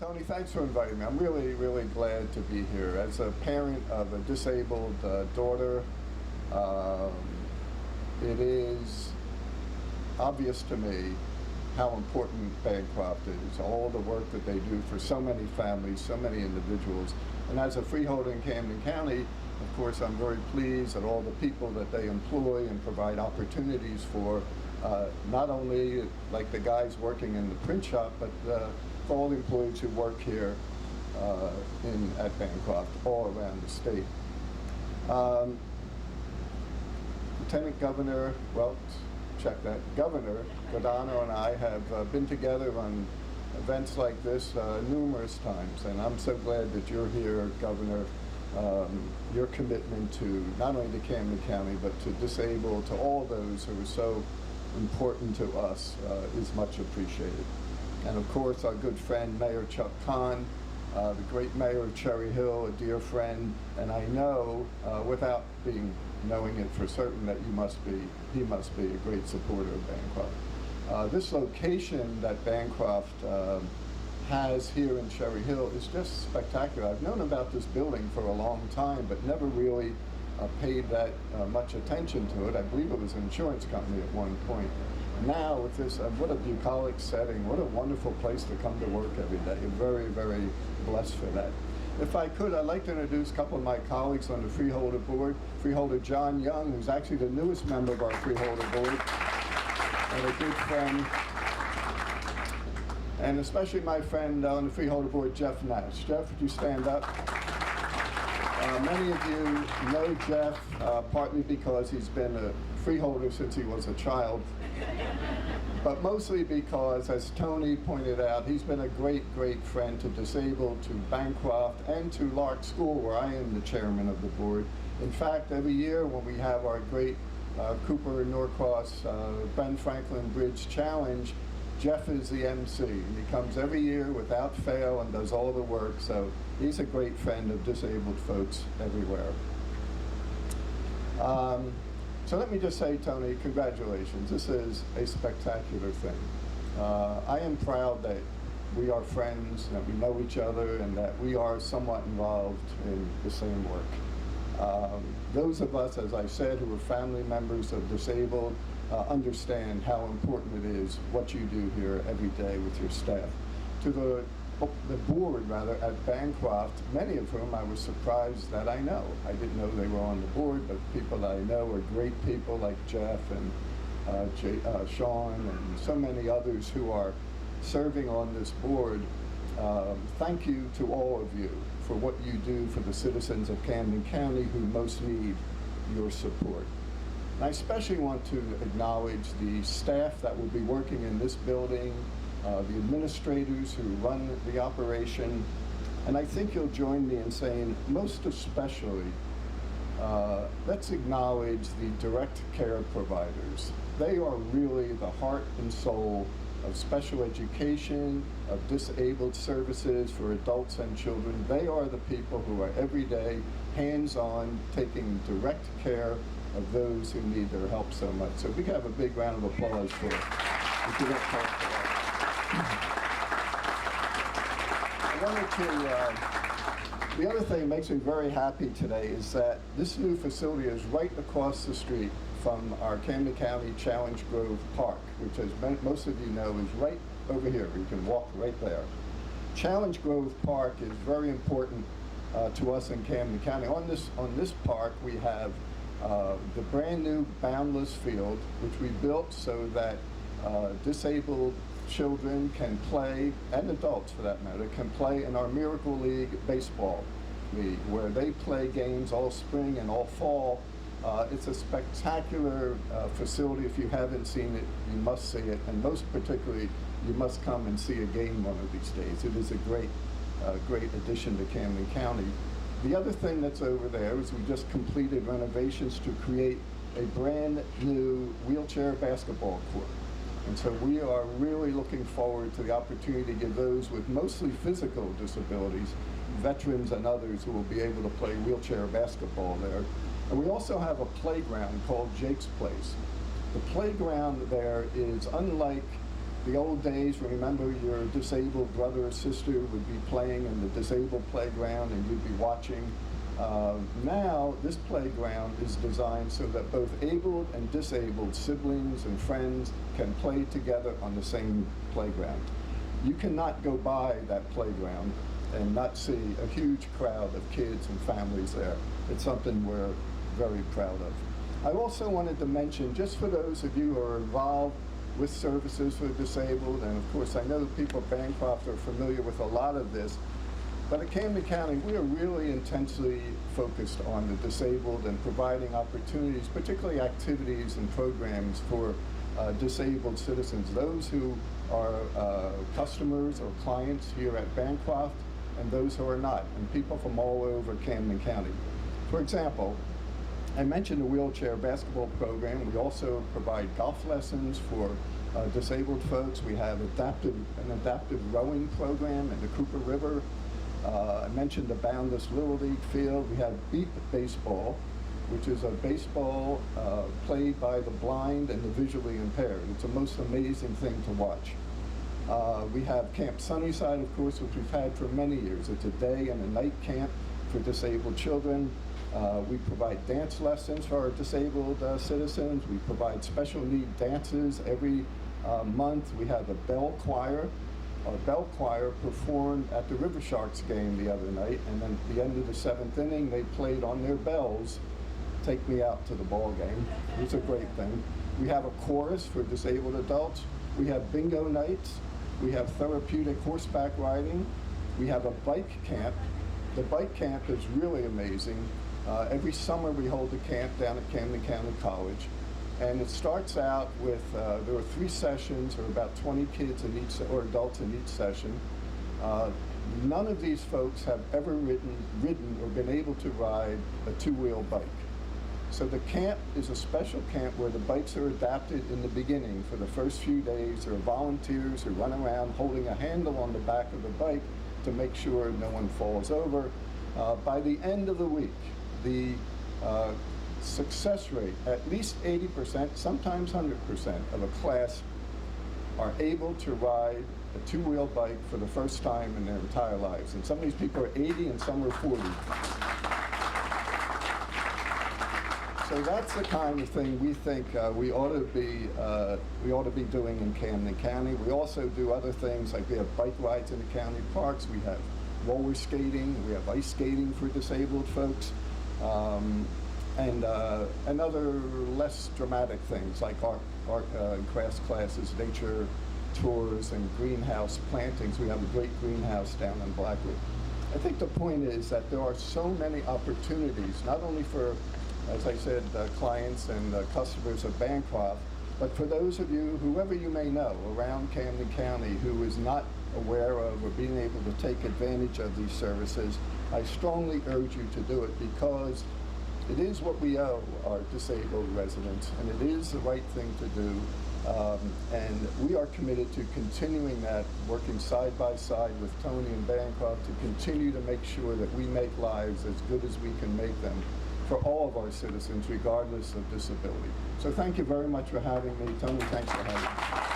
Tony, thanks for inviting me. I'm really, really glad to be here. As a parent of a disabled daughter, it is obvious to me how important Bancroft is, all the work that they do for so many families, so many individuals. And as a freeholder in Camden County, of course, I'm very pleased at all the people that they employ and provide opportunities for, not only like the guys working in the print shop, but for all the employees who work here at Bancroft all around the state. Lieutenant Governor, well, check that, Governor McDonnell and I have been together on events like this numerous times, and I'm so glad that you're here, Governor. Your commitment to not only to Camden County, but to disabled, to all those who are so important to us is much appreciated. And of course, our good friend, Mayor Chuck Kahn, the great mayor of Cherry Hill, a dear friend, and I know, without knowing it for certain, that he must be a great supporter of Bancroft. This location that Bancroft has here in Cherry Hill is just spectacular. I've known about this building for a long time, but never really paid that much attention to it. I believe it was an insurance company at one point. Now with this, what a bucolic setting, what a wonderful place to come to work every day. I'm very, very blessed for that. If I could, I'd like to introduce a couple of my colleagues on the Freeholder Board. Freeholder John Young, who's actually the newest member of our Freeholder Board, and a good friend. And especially my friend on the Freeholder Board, Jeff Nash. Jeff, would you stand up? Many of you know Jeff, partly because he's been a freeholder since he was a child, but mostly because, as Tony pointed out, he's been a great, great friend to disabled, to Bancroft, and to Lark School, where I am the chairman of the board. In fact, every year when we have our great Cooper Norcross Ben Franklin Bridge Challenge, Jeff is the MC. He comes every year without fail and does all the work, so he's a great friend of disabled folks everywhere. So let me just say, Tony, congratulations. This is a spectacular thing. I am proud that we are friends, that we know each other, and that we are somewhat involved in the same work. Those of us, as I said, who are family members of disabled, understand how important it is what you do here every day with your staff. To the board, rather, at Bancroft, many of whom I was surprised that I know. I didn't know they were on the board, but people that I know are great people like Jeff and Sean and so many others who are serving on this board. Thank you to all of you for what you do for the citizens of Camden County who most need your support. And I especially want to acknowledge the staff that will be working in this building, the administrators who run the operation, and I think you'll join me in saying, most especially, let's acknowledge the direct care providers. They are really the heart and soul of special education, of disabled services for adults and children. They are the people who are every day hands-on, taking direct care of those who need their help so much. So we can have a big round of applause for it. The other thing that makes me very happy today is that this new facility is right across the street from our Camden County Challenge Grove Park, which, as most of you know, is right over here. You can walk right there. Challenge Grove Park is very important to us in Camden County. On this park, we have the brand new boundless field, which we built so that disabled children can play, and adults for that matter, can play in our Miracle League baseball league, where they play games all spring and all fall. It's a spectacular facility. If you haven't seen it, you must see it, and most particularly, you must come and see a game one of these days. It is a great addition to Camden County. The other thing that's over there is we just completed renovations to create a brand new wheelchair basketball court. And so we are really looking forward to the opportunity to give those with mostly physical disabilities, veterans and others, who will be able to play wheelchair basketball there. And we also have a playground called Jake's Place. The playground there is unlike The old days, remember your disabled brother or sister would be playing in the disabled playground and you'd be watching. Now, this playground is designed so that both abled and disabled siblings and friends can play together on the same playground. You cannot go by that playground and not see a huge crowd of kids and families there. It's something we're very proud of. I also wanted to mention, just for those of you who are involved with services for the disabled, and of course I know that people at Bancroft are familiar with a lot of this, but at Camden County we are really intensely focused on the disabled and providing opportunities, particularly activities and programs for disabled citizens, those who are customers or clients here at Bancroft and those who are not, and people from all over Camden County. For example, I mentioned the wheelchair basketball program. We also provide golf lessons for disabled folks. We have an adaptive rowing program in the Cooper River. I mentioned the Boundless Little League field. We have beep baseball, which is a baseball played by the blind and the visually impaired. It's the most amazing thing to watch. We have Camp Sunnyside, of course, which we've had for many years. It's a day and a night camp for disabled children. We provide dance lessons for our disabled citizens. We provide special need dances every month. We have a bell choir. Our bell choir performed at the River Sharks game the other night, and then at the end of the 7th inning, they played on their bells, "Take Me Out to the Ball Game." It was a great thing. We have a chorus for disabled adults. We have bingo nights. We have therapeutic horseback riding. We have a bike camp. The bike camp is really amazing. Every summer we hold a camp down at Camden County College, and it starts out with, there are 3 sessions, or about 20 kids in each, or adults in each session. None of these folks have ever ridden or been able to ride a 2-wheel bike. So the camp is a special camp where the bikes are adapted in the beginning. For the first few days, there are volunteers who run around holding a handle on the back of the bike to make sure no one falls over. By the end of the week, the success rate, at least 80%, sometimes 100% of a class are able to ride a 2-wheel bike for the first time in their entire lives. And some of these people are 80 and some are 40. So that's the kind of thing we think we ought to be doing in Camden County. We also do other things, like we have bike rides in the county parks. We have roller skating. We have ice skating for disabled folks, and other less dramatic things like art and crafts classes, nature tours, and greenhouse plantings. We have a great greenhouse down in Blackwood. I think the point is that there are so many opportunities, not only for, as I said, clients and customers of Bancroft, but for those of you, whoever you may know around Camden County who is not aware of or being able to take advantage of these services, I strongly urge you to do it, because it is what we owe our disabled residents, and it is the right thing to do. And we are committed to continuing that, working side by side with Tony and Bancroft to continue to make sure that we make lives as good as we can make them for all of our citizens, regardless of disability. So thank you very much for having me. Tony, thanks for having me.